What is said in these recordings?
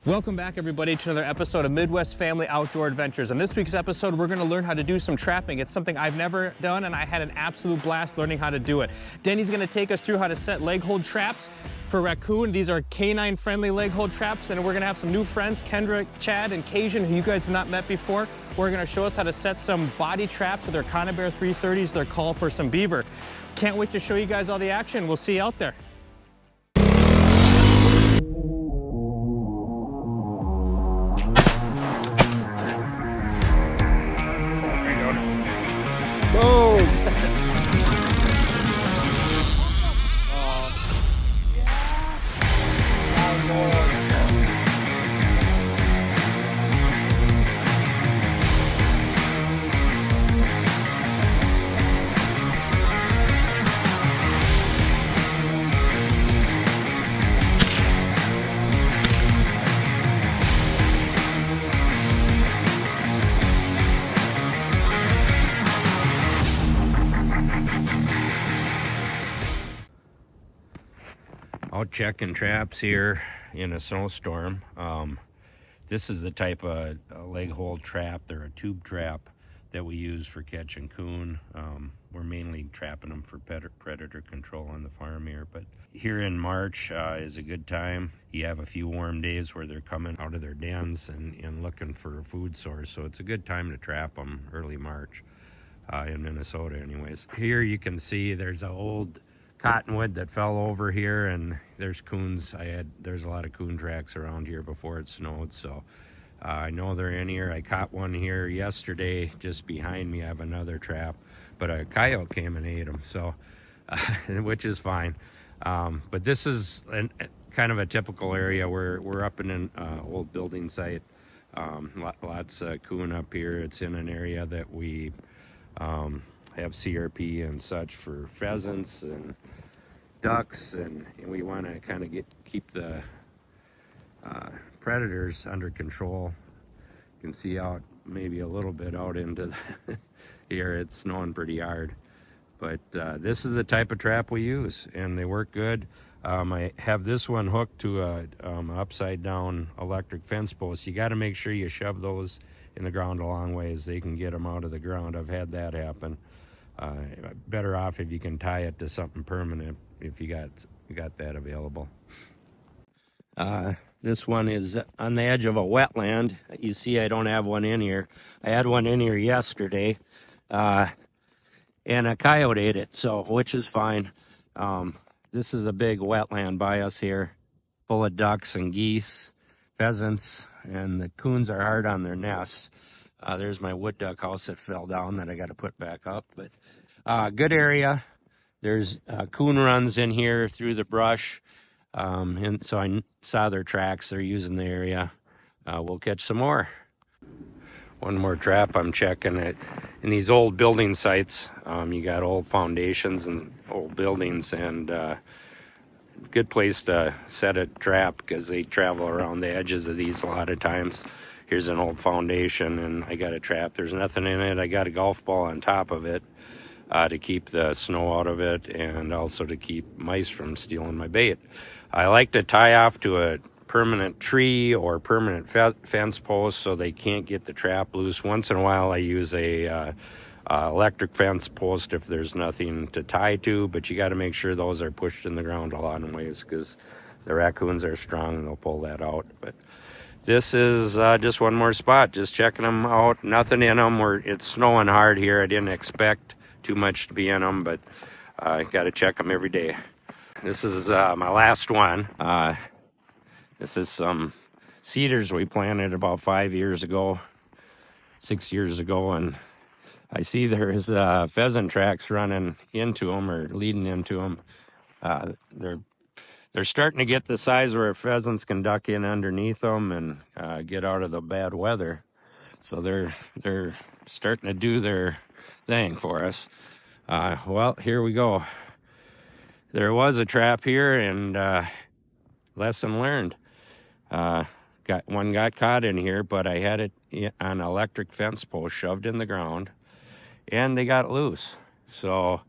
Welcome back, everybody, to another episode of Midwest Family Outdoor Adventures. On this week's episode, we're going to learn how to do some trapping. It's something I've never done, and I had an absolute blast learning how to do it. Denny's going to take us through how to set leg hold traps for raccoon. These are canine-friendly leg hold traps, and we're going to have some new friends, Kendra, Chad, and Cajun, who you guys have not met before. We're going to show us how to set some body traps with their Conibear 330s. They're called for some beaver. Can't wait to show you guys all the action. We'll see you out there. Out checking traps here in a snowstorm. This is the type of leg hold trap. They're a tube trap that we use for catching coon. We're mainly trapping them for predator control on the farm here, but here in March is a good time. You have a few warm days where they're coming out of their dens and looking for a food source, so it's a good time to trap them early March in Minnesota anyways. Here you can see there's an old cottonwood that fell over here, and there's coons. There's a lot of coon tracks around here before it snowed, so I know they're in here. I caught one here yesterday just behind me. I have another trap, but a coyote came and ate them, so which is fine. But this is kind of a typical area. We're up in an old building site. Lots of coon up here. It's in an area that we have CRP and such for pheasants and ducks, and we want to kind of keep the predators under control. You can see out maybe a little bit out into the here. It's snowing pretty hard, but this is the type of trap we use, and they work good. I have this one hooked to a upside down electric fence post. You got to make sure you shove those in the ground a long ways. They can get them out of the ground. I've had that happen. Better off if you can tie it to something permanent if you got that available. This one is on the edge of a wetland. You see I don't have one in here. I had one in here yesterday, and a coyote ate it, so which is fine. This is a big wetland by us here, full of ducks and geese, pheasants, and the coons are hard on their nests. There's my wood duck house that fell down that I got to put back up, but good area. There's coon runs in here through the brush, and so I saw their tracks. They're using the area. We'll catch some more. One more trap I'm checking it in these old building sites. You got old foundations and old buildings, and good place to set a trap because they travel around the edges of these a lot of times. Here's an old foundation, and I got a trap. There's nothing in it. I got a golf ball on top of it to keep the snow out of it, and also to keep mice from stealing my bait. I like to tie off to a permanent tree or permanent fence post so they can't get the trap loose. Once in a while I use a electric fence post if there's nothing to tie to, but you got to make sure those are pushed in the ground a lot of ways because the raccoons are strong and they'll pull that out. But this is just one more spot, just checking them out. Nothing in them. It's snowing hard here. I didn't expect too much to be in them, but I got to check them every day. This is my last one. This is some cedars we planted about 5 years ago, 6 years ago, and I see there's pheasant tracks running into them or leading into them. They're starting to get the size where pheasants can duck in underneath them and get out of the bad weather. So they're starting to do their thing for us. Well, here we go. There was a trap here, and lesson learned. Got caught in here, but I had it on an electric fence post shoved in the ground, and they got loose. So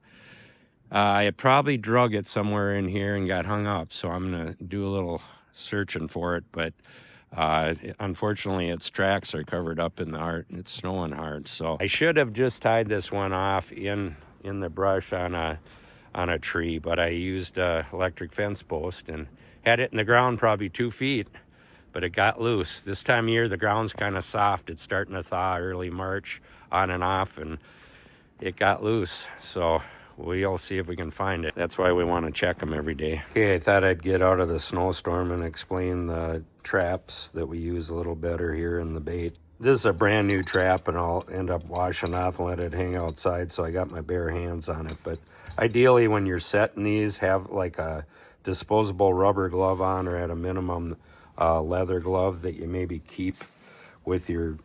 I had probably drug it somewhere in here and got hung up. So I'm gonna do a little searching for it, but Unfortunately, its tracks are covered up in the heart, and it's snowing hard. So I should have just tied this one off in the brush on a tree, but I used a electric fence post and had it in the ground probably 2 feet, but it got loose. This time of year, the ground's kind of soft. It's starting to thaw early March, on and off, and it got loose. So we'll see if we can find it. That's why we want to check them every day. Okay, I thought I'd get out of the snowstorm and explain the traps that we use a little better here in the bait. This is a brand new trap, and I'll end up washing off and let it hang outside, so I got my bare hands on it. But ideally, when you're setting these, have like a disposable rubber glove on, or at a minimum leather glove that you maybe keep with your,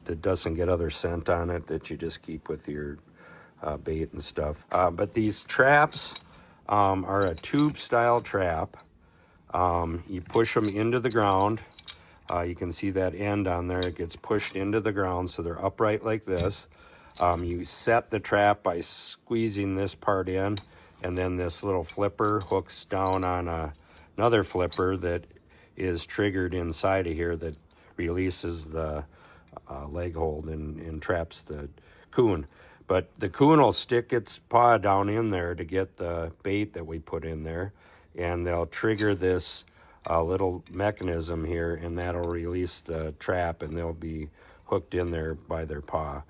that doesn't get other scent on it, that you just keep with your bait and stuff. But these traps are a tube style trap. You push them into the ground. You can see that end on there. It gets pushed into the ground, so they're upright like this. You set the trap by squeezing this part in, and then this little flipper hooks down on another flipper that is triggered inside of here that releases the leg hold and traps the coon. But the coon will stick its paw down in there to get the bait that we put in there, and they'll trigger this little mechanism here, and that'll release the trap, and they'll be hooked in there by their paw.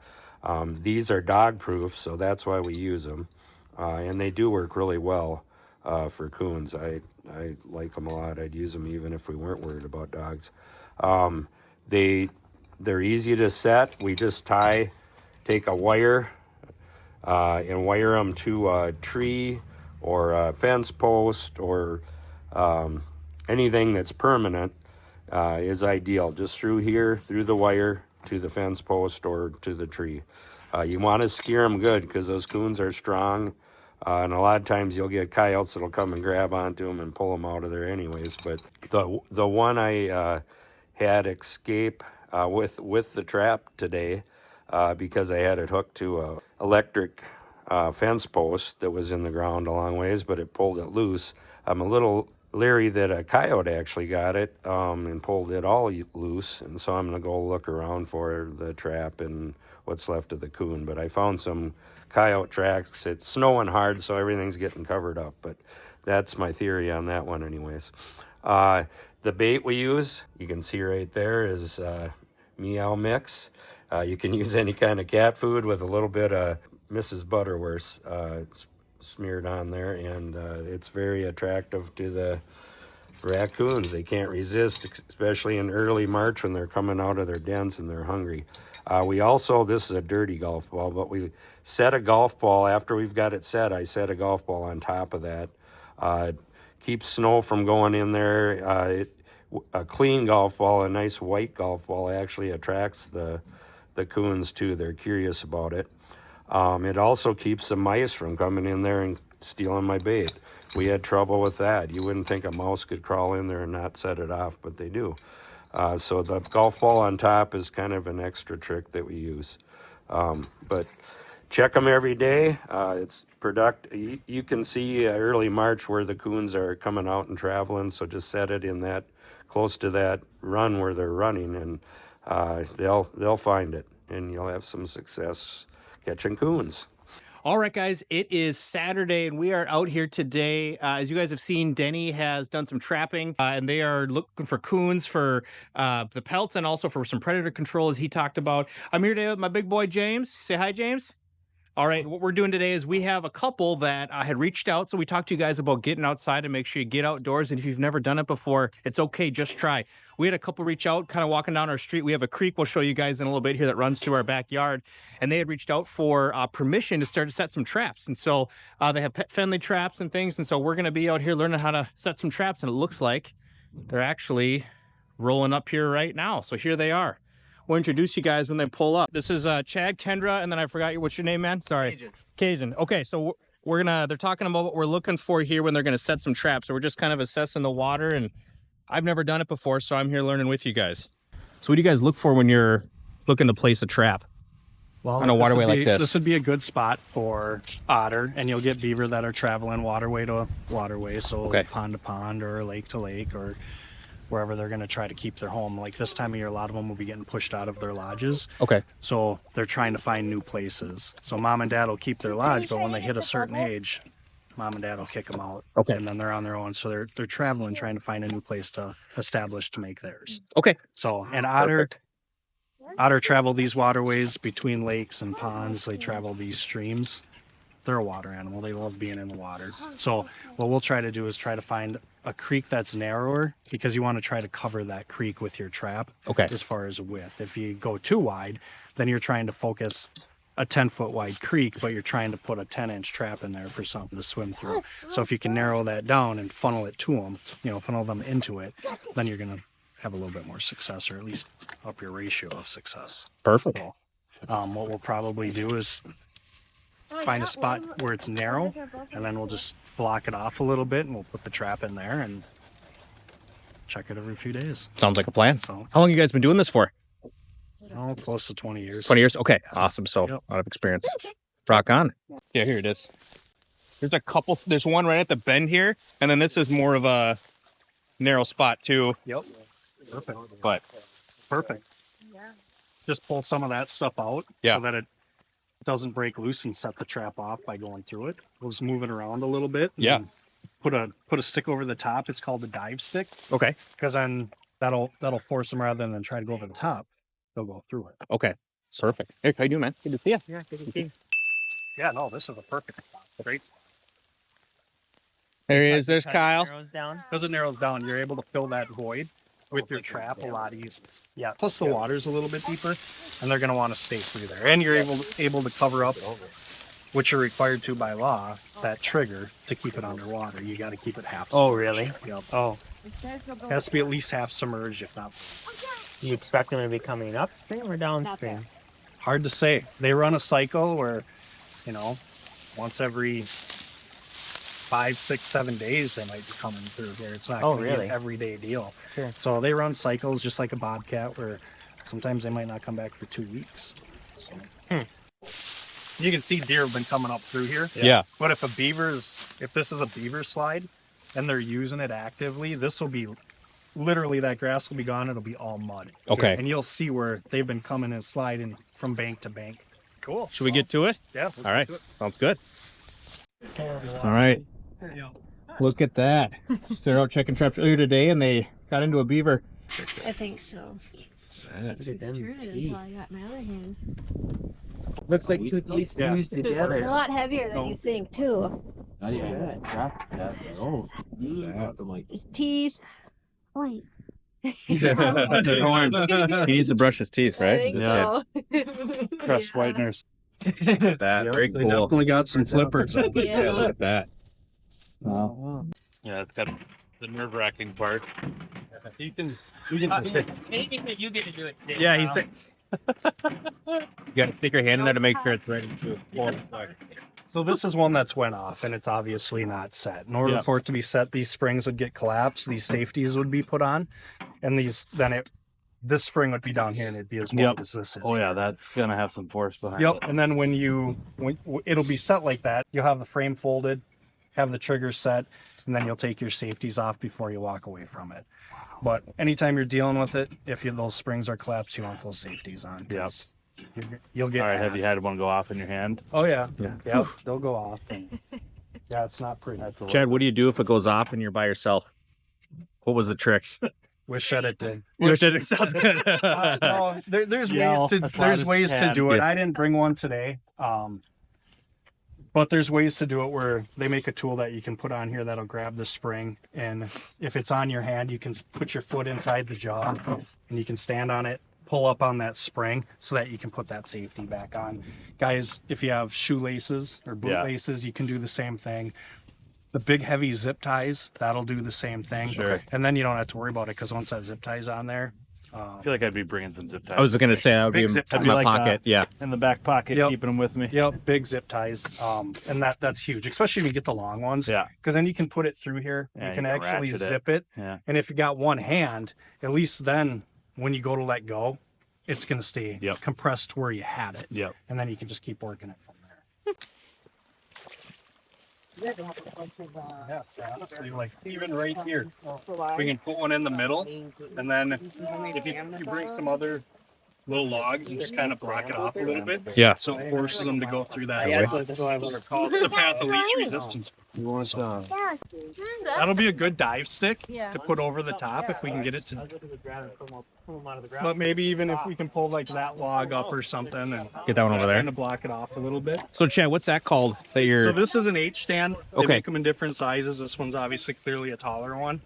These are dog proof, so that's why we use them, and they do work really well for coons. I like them a lot. I'd use them even if we weren't worried about dogs. They're easy to set. We just take a wire and wire them to a tree or a fence post, or anything that's permanent is ideal. Just through here, through the wire, to the fence post or to the tree. You want to scare them good, because those coons are strong, and a lot of times you'll get coyotes that'll come and grab onto them and pull them out of there anyways. But the one I had escape with the trap today, because I had it hooked to a electric fence post that was in the ground a long ways, but it pulled it loose. I'm a little leery that a coyote actually got it and pulled it all loose, and so I'm going to go look around for the trap and what's left of the coon. But I found some coyote tracks. It's snowing hard, so everything's getting covered up, but that's my theory on that one anyways. The bait we use, you can see right there, is Meow Mix. You can use any kind of cat food with a little bit of Mrs. Butterworth smeared on there, and it's very attractive to the raccoons. They can't resist, especially in early March when they're coming out of their dens and they're hungry. We also, this is a dirty golf ball, but we set a golf ball after we've got it set. I set a golf ball on top of that. Keeps snow from going in there. A clean golf ball, a nice white golf ball, actually attracts the coons too. They're curious about it. It also keeps the mice from coming in there and stealing my bait. We had trouble with that. You wouldn't think a mouse could crawl in there and not set it off, but they do. So the golf ball on top is kind of an extra trick that we use. But check them every day. It's productive. You can see early March where the coons are coming out and traveling, so just set it in that, close to that run where they're running, and they'll find it, and you'll have some success catching coons. All right, guys, it is Saturday, and we are out here today. As you guys have seen, Denny has done some trapping, and they are looking for coons for the pelts and also for some predator control, as he talked about. I'm here today with my big boy, James. Say hi, James. All right, what we're doing today is we have a couple that had reached out. So we talked to you guys about getting outside and make sure you get outdoors. And if you've never done it before, it's okay, just try. We had a couple reach out, kind of walking down our street. We have a creek we'll show you guys in a little bit here that runs through our backyard. And they had reached out for permission to start to set some traps. And so they have pet-friendly traps and things. And so we're going to be out here learning how to set some traps. And it looks like they're actually rolling up here right now. So here they are. We'll introduce you guys when they pull up. This is Chad, Kendra, and then I forgot what's your name, man? Sorry. Cajun. Okay, so they're talking about what we're looking for here when they're gonna set some traps. So we're just kind of assessing the water, and I've never done it before, so I'm here learning with you guys. So what do you guys look for when you're looking to place a trap? Well, on a waterway like this? This would be a good spot for otter, and you'll get beaver that are traveling waterway to waterway, so okay. Pond to pond or lake to lake, or wherever they're going to try to keep their home. Like this time of year, a lot of them will be getting pushed out of their lodges. Okay. So they're trying to find new places. So mom and dad will keep their lodge, but when they hit a certain age, mom and dad will kick them out. Okay. And then they're on their own. So they're traveling, trying to find a new place to establish to make theirs. Okay. So, and otter travel these waterways between lakes and ponds. They travel these streams. They're a water animal. They love being in the water. So what we'll try to do is try to find a creek that's narrower, because you want to try to cover that creek with your trap. Okay. As far as width. If you go too wide, then you're trying to focus a 10-foot wide creek, but you're trying to put a 10-inch trap in there for something to swim through. So if you can narrow that down and funnel it to them, funnel them into it, then you're going to have a little bit more success, or at least up your ratio of success. Perfect. So, what we'll probably do is find a spot where it's narrow, and then we'll just block it off a little bit, and we'll put the trap in there and check it every few days. Sounds like a plan. So, How long you guys been doing this for? close to 20 years. 20 years? Okay. Awesome. So Yep. a lot of experience. Rock on. Yeah, here it is. There's a couple. There's one right at the bend here, and then this is more of a narrow spot too. Yep. Perfect. But Perfect. Just pull some of that stuff out so that it doesn't break loose and set the trap off by going through it. We'll just move it around a little bit. And put a stick over the top. It's called the dive stick. Okay. Because then that'll force them, rather than try to go over the top, they'll go through it. Okay. Perfect. Hey, how you doing, man? Good to see you. Yeah, good to see you. Yeah, no, this is a perfect spot. Great. There he is. There's Kyle. Because it narrows down, you're able to fill that void with your trap a lot easier. Yeah. Plus the water's a little bit deeper, and they're going to want to stay through there. And you're able to cover up, which you're required to by law, that trigger to keep it underwater. You got to keep it half. Oh, really? Yep. Oh. It has to be at least half submerged, if not. You expect them to be coming upstream or downstream? Hard to say. They run a cycle where, once every 5, 6, 7 days they might be coming through here. It's not going to be an everyday deal. Sure. So they run cycles just like a bobcat, where sometimes they might not come back for 2 weeks. So you can see deer have been coming up through here. Yeah. But if this is a beaver slide and they're using it actively, this will be literally, that grass will be gone. It'll be all mud. Okay. And you'll see where they've been coming and sliding from bank to bank. Cool. Should we get to it? Yeah. All right. Sounds good. All right. Look at that. They're out checking traps earlier today, and they got into a beaver. I think so. Look at them. I got my other hand. Looks like two teeth fused It's a together. lot heavier than you think, too. His teeth. Point. He needs to brush his teeth, I right? think Yeah. so. Crust whiteners. That very They cool. definitely got some flippers. Yeah, look at that. Yeah, it's got the nerve-wracking part. You can Anything that you get to do it. Yeah, he's like, you gotta stick your hand in there to make sure it's ready to pull it apart. So this is one that's went off, and it's obviously not set. In order for it to be set, these springs would get collapsed. These safeties would be put on, and this spring would be down here, and it'd be as wide as this is. Oh yeah, that's gonna have some force behind Yep. it. And then when it'll be set like that, you'll have the frame folded, have the trigger set, and then you'll take your safeties off before you walk away from it. But anytime you're dealing with it, if those springs are collapsed, you want those safeties on. 'Cause you'll get. All right, have you had one go off in your hand? Oh yeah. Yeah. Yeah. They'll go off. Yeah, it's not pretty. Chad, what do you do if it goes off and you're by yourself? What was the trick? Wish that it did. It sounds good. No, there's Yell ways as loud as ways you to can. do it. Yeah. I didn't bring one today. But there's ways to do it where they make a tool that you can put on here that'll grab the spring, and if it's on your hand, you can put your foot inside the jaw and you can stand on it, pull up on that spring so that you can put that safety back on. Guys, if you have shoelaces or boot laces, you can do the same thing. The big heavy zip ties, that'll do the same thing. Sure. And then you don't have to worry about it, because once that zip tie's on there, I feel like I'd be bringing some zip ties. I was going to say that would be Big in zip my ties. Like pocket. that. Yeah. in the back pocket, Yep. keeping them with me. Yep, big zip ties. And that's huge, especially if you get the long ones. Yeah. Because then you can put it through here. Yeah, you can you can actually ratchet it. zip it. Yeah. And if you got one hand, at least then when you go to let go, it's going to stay Yep. compressed to where you had it. Yep. And then you can just keep working it from there. Yeah, so honestly, like even right here, we can put one in the middle, and then if you bring some other little logs and just kind of block it off a little bit. Yeah. So it forces them to go through that. They're called the path of least resistance. That'll be a good dive stick to put over the top if we can get it to. But maybe even if we can pull like that log up or something and Get that one over there. kind of block it off a little bit. So Chad, what's that called that you're? So this is an H stand. They Okay. make them in different sizes. This one's obviously clearly a taller one.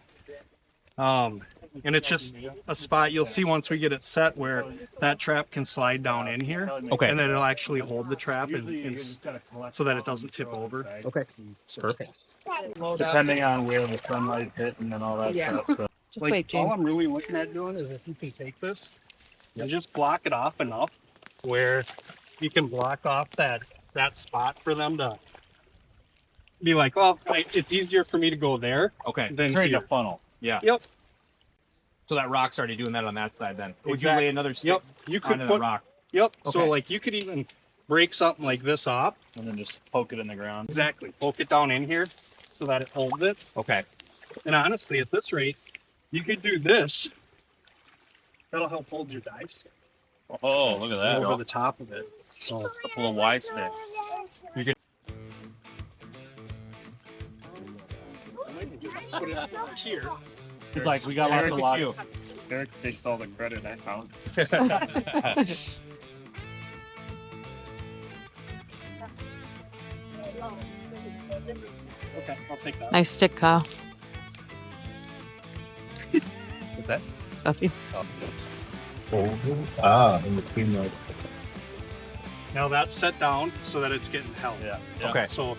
And it's just a spot you'll see once we get it set where that trap can slide down in here. Okay. And then it'll actually hold the trap so that it doesn't tip over. Okay. Perfect. Depending on where the sunlight hit and then all that stuff. So. Just Like, wait, James. all I'm really looking at doing is if you can take this and just block it off enough where you can block off that spot for them to be like, well, it's easier for me to go there. Okay. Then Create a here. funnel. Yeah. Yep. So that rock's already doing that on that side then. Would Exactly. you lay another stick Yep. You could onto put the rock? Yep. So Okay. like you could even break something like this off. And then just poke it in the ground. Exactly. Poke it down in here so that it holds it. Okay. And honestly, at this rate, you could do this. That'll help hold your dive stick Oh, look at that. over the top of it. So A couple of wide sticks. put it here. It's like we got lots Eric, of it's logs. Eric takes all the credit. I found. Okay, I'll take that. Nice stick, Kyle. What's that? Nothing. In between those. Now that's set down so that it's getting held. Yeah. Okay. So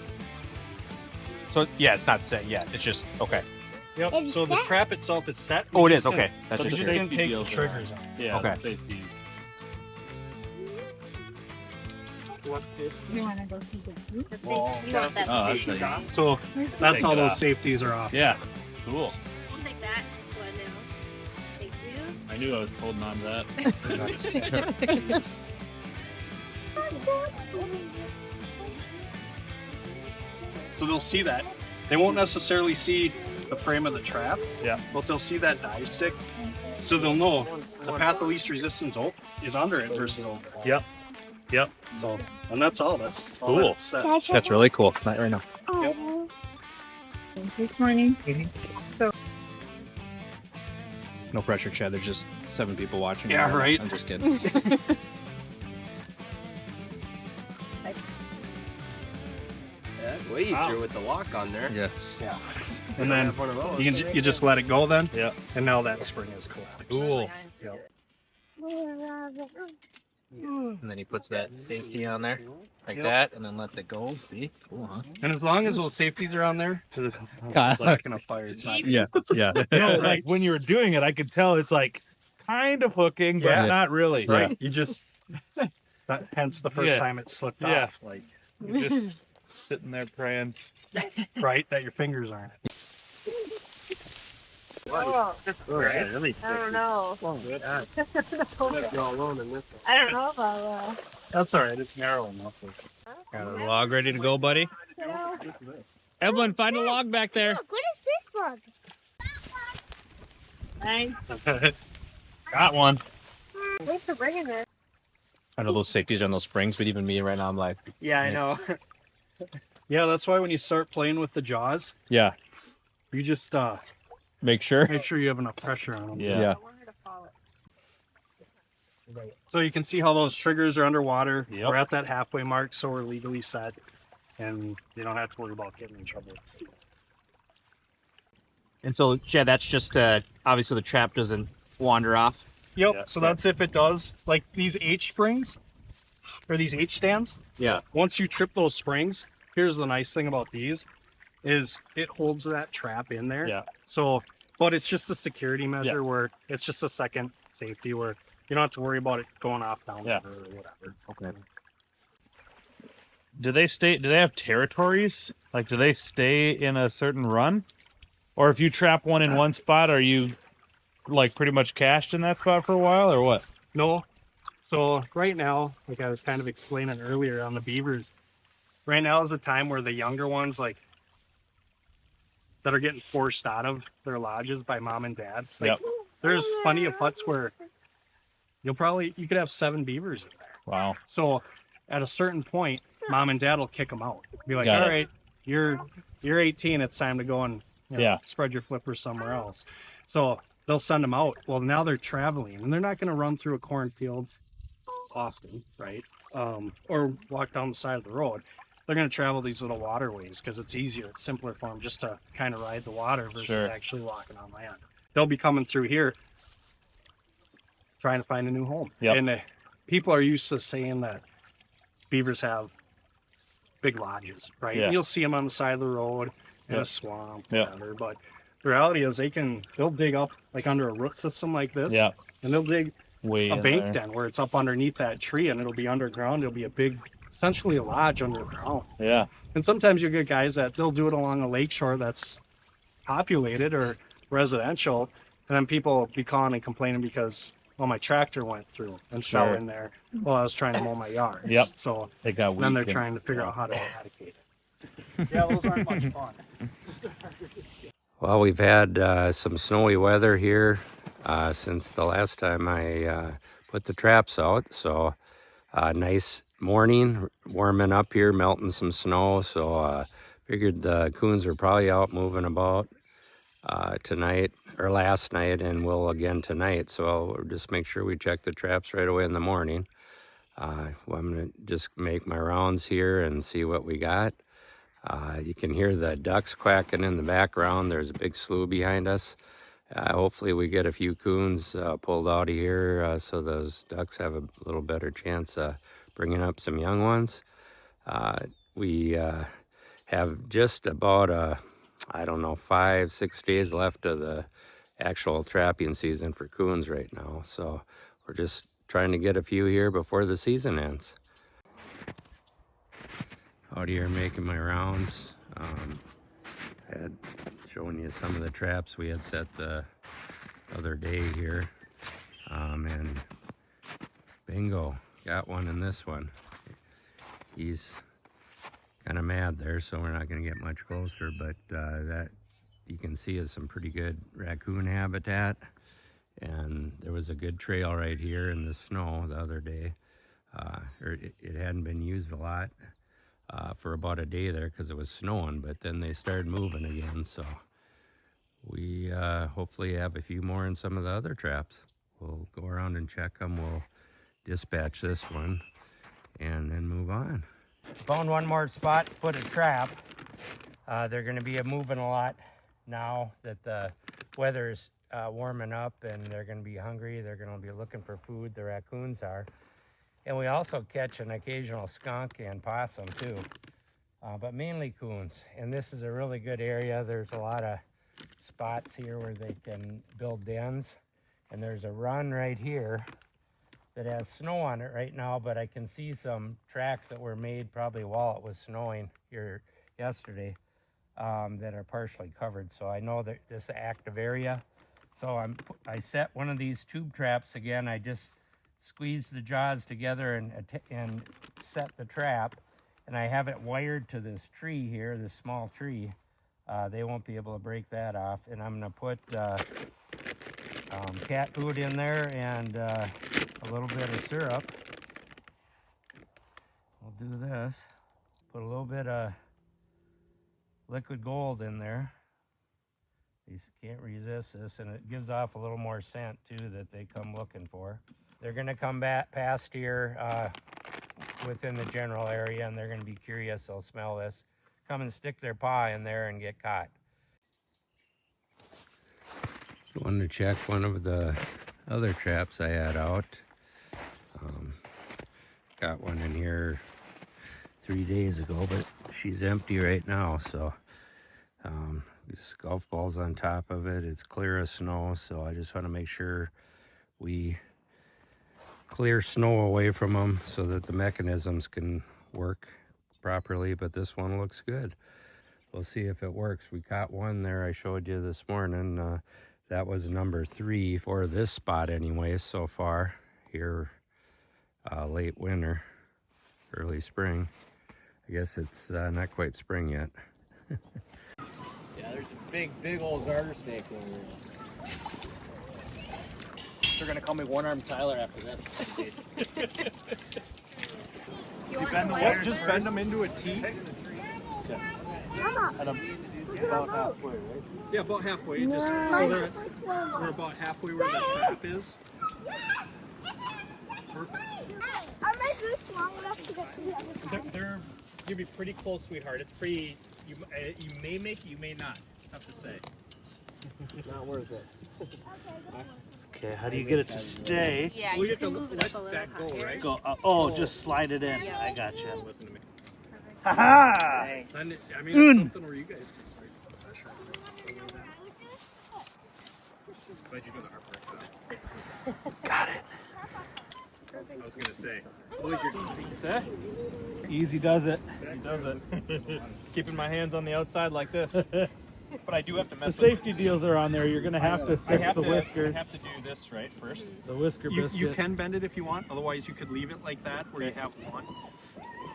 So yeah, it's not set yet. It's just okay. yep. It's So the set. trap itself is set. Oh, We it just is. didn't- Okay. That's But just just curious. didn't take the deals are- triggers on. Yeah. Okay. Safety. What? You want to go see the Well, You want that Oh, safety? that's like- So that's Take how it those off. safeties are off. Yeah. Cool. I'll take that one now. Thank you. I knew I was holding on to that. So they'll see that. They won't necessarily see the frame of the trap. Yeah. But they'll see that dive stick. So they'll know the path of least resistance is under it versus over. Yep. Yep. So, and that's all. That's all Cool. that's set. That's really cool. Not right now. This morning. No pressure, Chad. There's just 7 people watching. Yeah, right. I'm just kidding. Way easier with the lock on there. Yes. Yeah. And then Have one of those. you just let it go then. Yeah. And now that spring is collapsed. Cool. Yep. And then he puts that safety on there like that, and then lets it go. See? Cool, huh? And as long as those safeties are on there, it's not gonna fire. It's not. Yeah. Yeah. No, like when you were doing it, I could tell it's like kind of hooking, but Yeah. not really. Right. You just. Hence the first Yeah. time it slipped Yeah. off. Like You're just sitting there praying. right that your fingers aren't. Oh, Really? I don't know. You're all alone in this one. I don't know about That's all right. It's narrow enough. Got a log ready to go, buddy? Evelyn, find a log back there. Look, what is this bug? Thanks. Got one. Thanks for bringing this. I know those safeties are on those springs, but even me right now, I'm like, Yeah, I know. Yeah, that's why when you start playing with the jaws, yeah, you just make sure. make sure you have enough pressure on them. Yeah. Yeah. I want her to follow. So you can see how those triggers are underwater. Yep. We're at that halfway mark, so we're legally set, and you don't have to worry about getting in trouble. And so, Chad, that's just obviously the trap doesn't wander off. Yep. Yeah. So that's if it does. Like these H springs, or these H stands. Yeah. Once you trip those springs, here's the nice thing about these, is it holds that trap in there. Yeah. So, but it's just a security measure where it's just a second safety where you don't have to worry about it going off down Yeah. or whatever. Okay. Do they have territories? Like, do they stay in a certain run? Or if you trap one in one spot, are you like pretty much cached in that spot for a while, or what? No. So right now, like I was kind of explaining earlier on the beavers, right now is the time where the younger ones, like that are getting forced out of their lodges by mom and dad. Like, Yep. there's plenty of huts where you could have 7 beavers in there. Wow. So at a certain point, mom and dad will kick them out. Be like, Got all it. right, you're 18. It's time to go and spread your flippers somewhere else. So they'll send them out. Well, now they're traveling, and they're not going to run through a cornfield often, right? Or walk down the side of the road. They're going to travel these little waterways because it's easier, it's simpler for them just to kind of ride the water versus actually walking on land. They'll be coming through here trying to find a new home. Yep. And people are used to saying that beavers have big lodges, right? Yeah. You'll see them on the side of the road in Yep. a swamp, Yep. whatever. But the reality is they'll dig up like under a root system like this. Yeah. And they'll dig Way a in bank there. den where it's up underneath that tree, and it'll be underground. It'll be a big, essentially a lodge underground. Yeah. And sometimes you get guys that they'll do it along a lake shore that's populated or residential, and then people will be calling and complaining because, well, my tractor went through and fell in there while I was trying to mow my yard. Yep. So They got then they're weak and- trying to figure out how to eradicate it. Yeah, those aren't much fun. Well, we've had some snowy weather here since the last time I put the traps out. So nice morning, warming up here, melting some snow. So figured the coons are probably out moving about tonight or last night, and will again tonight. So I'll just make sure we check the traps right away in the morning. I'm going to just make my rounds here and see what we got. You can hear the ducks quacking in the background. There's a big slough behind us. Hopefully we get a few coons pulled out of here so those ducks have a little better chance of bringing up some young ones. We have just about, 5-6 days left of the actual trapping season for coons right now. So we're just trying to get a few here before the season ends. Out here making my rounds. Had showing you some of the traps we had set the other day here. And bingo, got one in this one. He's kind of mad there, so we're not going to get much closer, but that you can see is some pretty good raccoon habitat. And there was a good trail right here in the snow the other day. It hadn't been used a lot. For about a day there because it was snowing, but then they started moving again. So we hopefully have a few more in some of the other traps. We'll go around and check them. We'll dispatch this one and then move on. Found one more spot to put a trap. They're going to be moving a lot now that the weather's warming up, and they're going to be hungry. They're going to be looking for food. The raccoons are. And we also catch an occasional skunk and possum too, but mainly coons. And this is a really good area. There's a lot of spots here where they can build dens. And there's a run right here that has snow on it right now, but I can see some tracks that were made probably while it was snowing here yesterday that are partially covered. So I know that this is an active area. So I set one of these tube traps again. I just squeeze the jaws together and set the trap, and I have it wired to this tree here, this small tree. They won't be able to break that off, and I'm going to put cat food in there and a little bit of syrup. We'll do this. Put a little bit of liquid gold in there. These can't resist this, and it gives off a little more scent too that they come looking for. They're going to come back past here within the general area, and they're going to be curious. They'll smell this, come and stick their paw in there and get caught. Wanted to check one of the other traps I had out. Got one in here 3 days ago, but she's empty right now. So these golf balls on top of it. It's clear as snow, so I just want to make sure we clear snow away from them so that the mechanisms can work properly, but this one looks good. We'll see if it works. We caught one there I showed you this morning. That was number 3 for this spot anyway so far here, late winter, early spring. I guess it's not quite spring yet. Yeah, there's a big old garter snake over here. They're gonna call me One-Armed Tyler after this. You want the wire? Just bend them into a T. About halfway, right? Yeah, about halfway. Just so we're about halfway where the trap is. Perfect. Are my boots long enough to get to the other side? They're you'll be pretty close, sweetheart. It's pretty. You may make it, you may not. It's tough to say. Not worth it. Okay, how do you get it to stay? Yeah, We you have to can move it let up a little that go, higher. right? Go. Oh, just slide it in. Yeah. I got you. Listen to me. Ha And I mean, it's something where you guys can start putting pressure on it. Glad you do the heartbreak. Got it. I was gonna say. What was your Easy does it. He does it. Keeping my hands on the outside like this. But I do have to The mess safety deals are on there. You're gonna have to fix the whiskers. I have to do this right first. The whisker biscuit. You can bend it if you want. Otherwise, you could leave it like that, where you have one.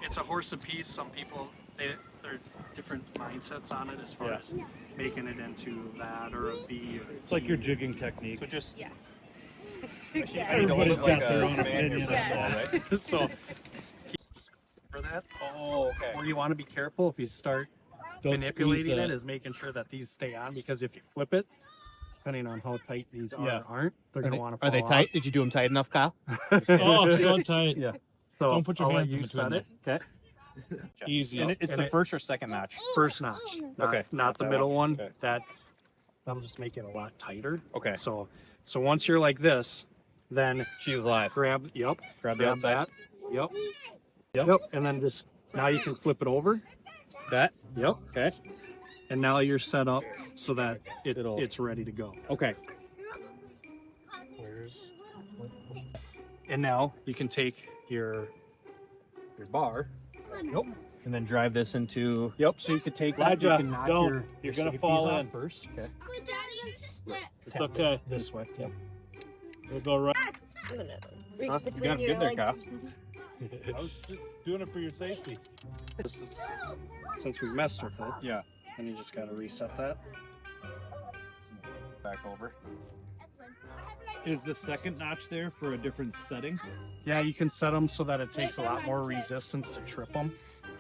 It's a horse apiece. Some people, they're different mindsets on it as far as making it into that or a V. It's like your jigging technique. So just Yes. Everybody's got their own man here opinion. first of all, right? So for that, Oh, okay. where you want to be careful if you start Don't manipulating squeeze it that. is making sure that these stay on, because if you flip it, depending on how tight these are Yeah. or aren't, they're going to want to fall Are they tight? Did you do them tight enough, Kyle? Oh, so tight. Yeah. So Don't put your I'll let hands in you between set it. Okay. Easy. And it's And the it- first or second notch. First notch. Not, Okay. Not the That middle one. Okay. That'll just make it a lot tighter. Okay. So once you're like this, then She's live. grab Grab the grab outside. that. Yep. And then just now you can flip it over. That. Yep. Okay. And now you're set up so that it's ready to go. Okay. And now you can take your bar. Yep. And then drive this into. Yep. So you could take Glad that. You ya can knock don't. your You're gonna safeties fall off in. first. Okay. It's okay. This way. Yep. We'll go right. You Between got your good there, legs. Kyle. I was just doing it for your safety. This is, since we messed with it, Yeah. and you just got to reset that. Back over. Is the second notch there for a different setting? Yeah, you can set them so that it takes a lot more resistance to trip them.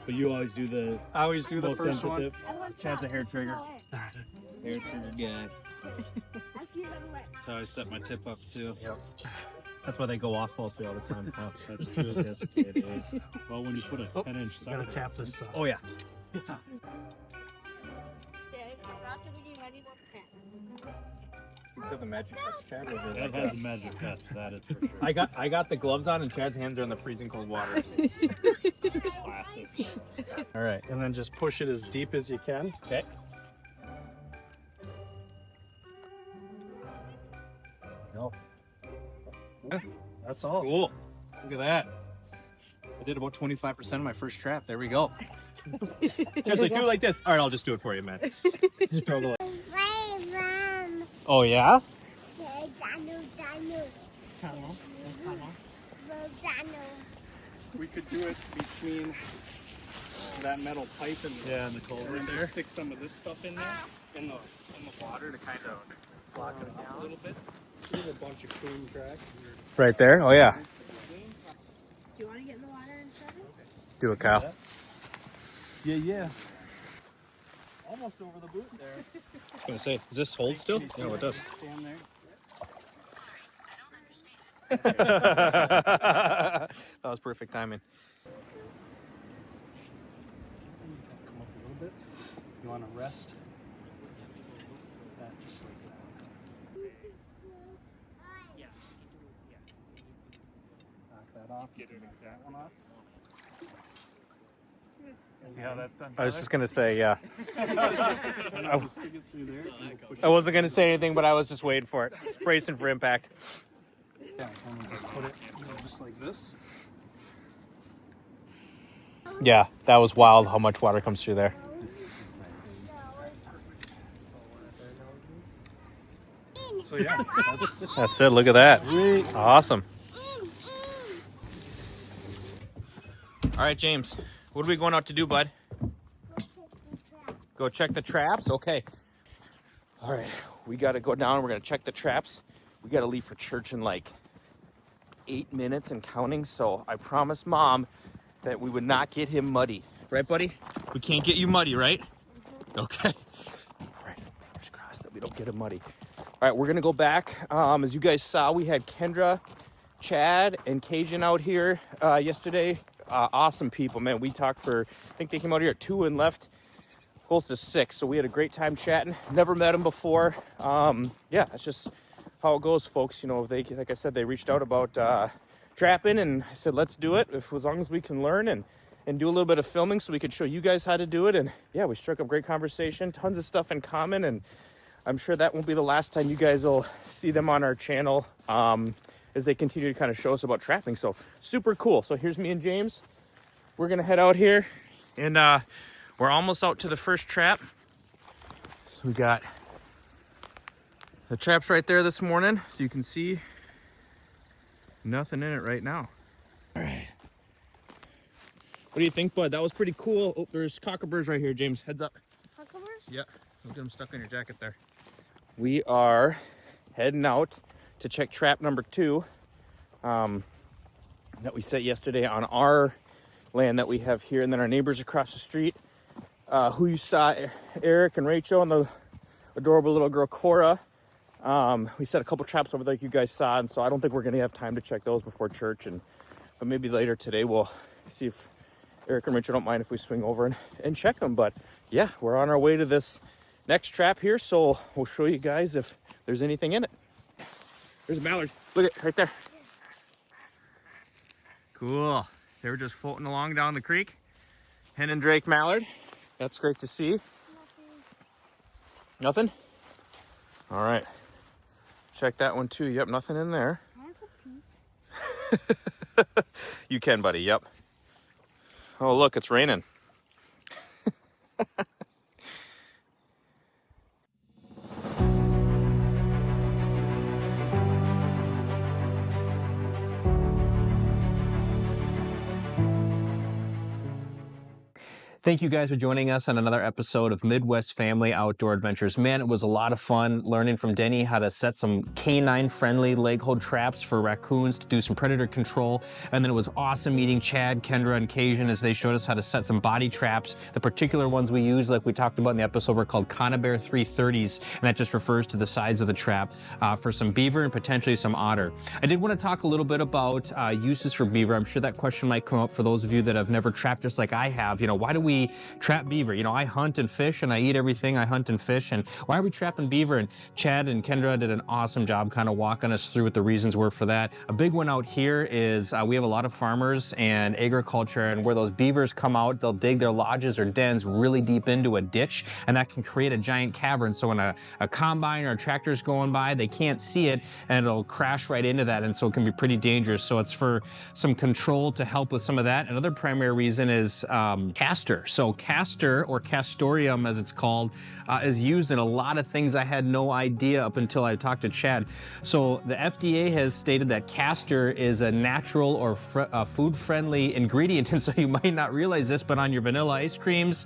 But you always do the I always do the most first sensitive. one. Has a hair trigger. Hair trigger guy. So I set my tip up too. Yep. That's why they go off falsely all the time. That's true. Yes, it is. Well, when you put a 10-inch Gotta socket. tap this. Oh yeah. The magic touch, Chad, or That has a magic touch. That is for sure. I got the gloves on and Chad's hands are in the freezing cold water. Classic. All right. And then just push it as deep as you can. Okay. No. That's all. Cool. Look at that. I did about 25% of my first trap. There we go. Chad's like, do it like this. All right, I'll just do it for you, man. Struggle. Oh yeah. We could do it between that metal pipe and the culvert and there. stick some of this stuff in there in the water to kind of block it out a little bit. There's a bunch of coon tracks. Right there. Oh yeah. Do you want to get in the water and stuff? Do it, Kyle. Yeah. Almost over the boot there. I was gonna say, does this hold still? No, it does. Stand there. That was perfect timing. Come up a little bit. You want to rest? That just like that. Knock that off. Get that one off. See how that's done? I was just gonna say, yeah. Stick it through there. I wasn't gonna say anything, but I was just waiting for it. Just bracing for impact. Yeah, and then just put it just like this. Yeah, that was wild how much water comes through there. So yeah, That's it. Look at that. Awesome. All right, James. What are we going out to do, bud? Go check the traps? Okay. All right, we got to go down. We're going to check the traps. We got to leave for church in like 8 minutes and counting. So I promised Mom that we would not get him muddy. Right, buddy? We can't get you muddy, right? Okay. All right, fingers crossed that we don't get him muddy. All right, we're going to go back. As you guys saw, we had Kendra, Chad, and Cajun out here yesterday. Awesome people, man. We talked for, I think they came out here at 2 and left close to 6. So we had a great time chatting. Never met them before. Yeah, that's just how it goes, folks. You know, they, like I said, they reached out about trapping, and I said, let's do it as long as we can learn and do a little bit of filming so we could show you guys how to do it. And yeah, we struck up great conversation, tons of stuff in common, and I'm sure that won't be the last time you guys will see them on our channel as they continue to kind of show us about trapping. So super cool. So here's me and James. We're gonna head out here, and we're almost out to the first trap. So we got the traps right there this morning, so you can see nothing in it right now. All right. What do you think, bud? That was pretty cool. Oh, there's cockaburs right here, James. Heads up. Cockaburs? Yeah, don't get them stuck in your jacket there. We are heading out to check trap number 2 that we set yesterday on our land that we have here, and then our neighbors across the street, who you saw, Eric and Rachel and the adorable little girl Cora. We set a couple traps over there like you guys saw, and so I don't think we're gonna have time to check those before church, but maybe later today we'll see if Eric and Rachel don't mind if we swing over and check them. But yeah, we're on our way to this next trap here, so we'll show you guys if there's anything in it. There's a mallard. Look at right there. Cool. They were just floating along down the creek. Hen and Drake mallard. That's great to see. Nothing? All right. Check that one too. Yep, nothing in there. You can, buddy. Yep. Oh, look, it's raining. Thank you guys for joining us on another episode of Midwest Family Outdoor Adventures. Man, it was a lot of fun learning from Denny how to set some canine-friendly leg hold traps for raccoons to do some predator control. And then it was awesome meeting Chad, Kendra, and Cajun as they showed us how to set some body traps. The particular ones we use, like we talked about in the episode, were called Conibear 330s, and that just refers to the size of the trap for some beaver and potentially some otter. I did want to talk a little bit about uses for beaver. I'm sure that question might come up for those of you that have never trapped just like I have. You know, why do we trap beaver? You know, I hunt and fish and I eat everything I hunt and fish, and why are we trapping beaver? And Chad and Kendra did an awesome job kind of walking us through what the reasons were for that. A big one out here is we have a lot of farmers and agriculture, and where those beavers come out, they'll dig their lodges or dens really deep into a ditch, and that can create a giant cavern. So when a combine or a tractor's going by, they can't see it and it'll crash right into that, and so it can be pretty dangerous. So it's for some control to help with some of that. Another primary reason is castor. So castor, or castorium as it's called, is used in a lot of things I had no idea up until I talked to Chad. So the FDA has stated that castor is a natural or food-friendly ingredient, and so you might not realize this, but on your vanilla ice creams,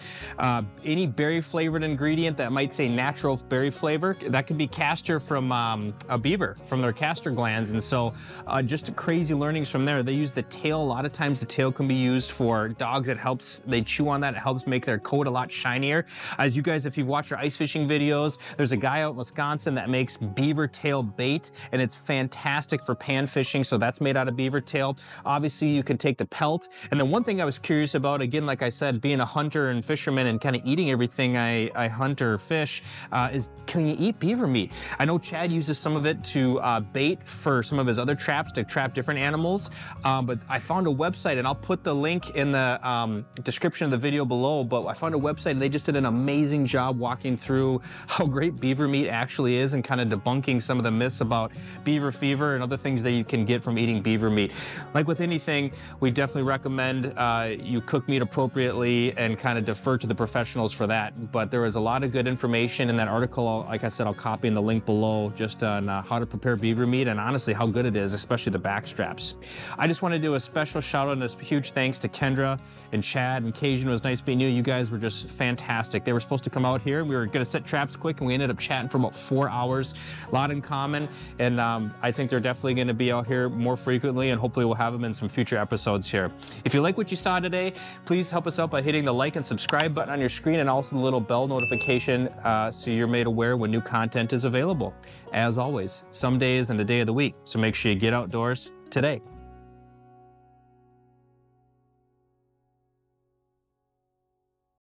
any berry-flavored ingredient that might say natural berry flavor, that could be castor from a beaver, from their castor glands. And so just crazy learnings from there. They use the tail. A lot of times the tail can be used for dogs. It helps, they chew on that. It helps make their coat a lot shinier. As you guys, if you've watched our ice fishing videos, there's a guy out in Wisconsin that makes beaver tail bait, and it's fantastic for pan fishing. So that's made out of beaver tail. Obviously, you can take the pelt. And then one thing I was curious about, again, like I said, being a hunter and fisherman and kind of eating everything I hunt or fish, is can you eat beaver meat? I know Chad uses some of it to bait for some of his other traps to trap different animals, but I found a website, and I'll put the link in the description of the video below, but I found a website and they just did an amazing job walking through how great beaver meat actually is and kind of debunking some of the myths about beaver fever and other things that you can get from eating beaver meat. Like with anything, we definitely recommend you cook meat appropriately and kind of defer to the professionals for that. But there was a lot of good information in that article. Like I said, I'll copy in the link below just on how to prepare beaver meat and honestly how good it is, especially the back straps. I just want to do a special shout out and a huge thanks to Kendra and Chad and Cajun was nice meeting you. You guys were just fantastic. They were supposed to come out here. We were going to set traps quick, and we ended up chatting for about 4 hours. A lot in common, and I think they're definitely going to be out here more frequently, and hopefully we'll have them in some future episodes here. If you like what you saw today, please help us out by hitting the like and subscribe button on your screen, and also the little bell notification so you're made aware when new content is available. As always, some days and a day of the week, so make sure you get outdoors today.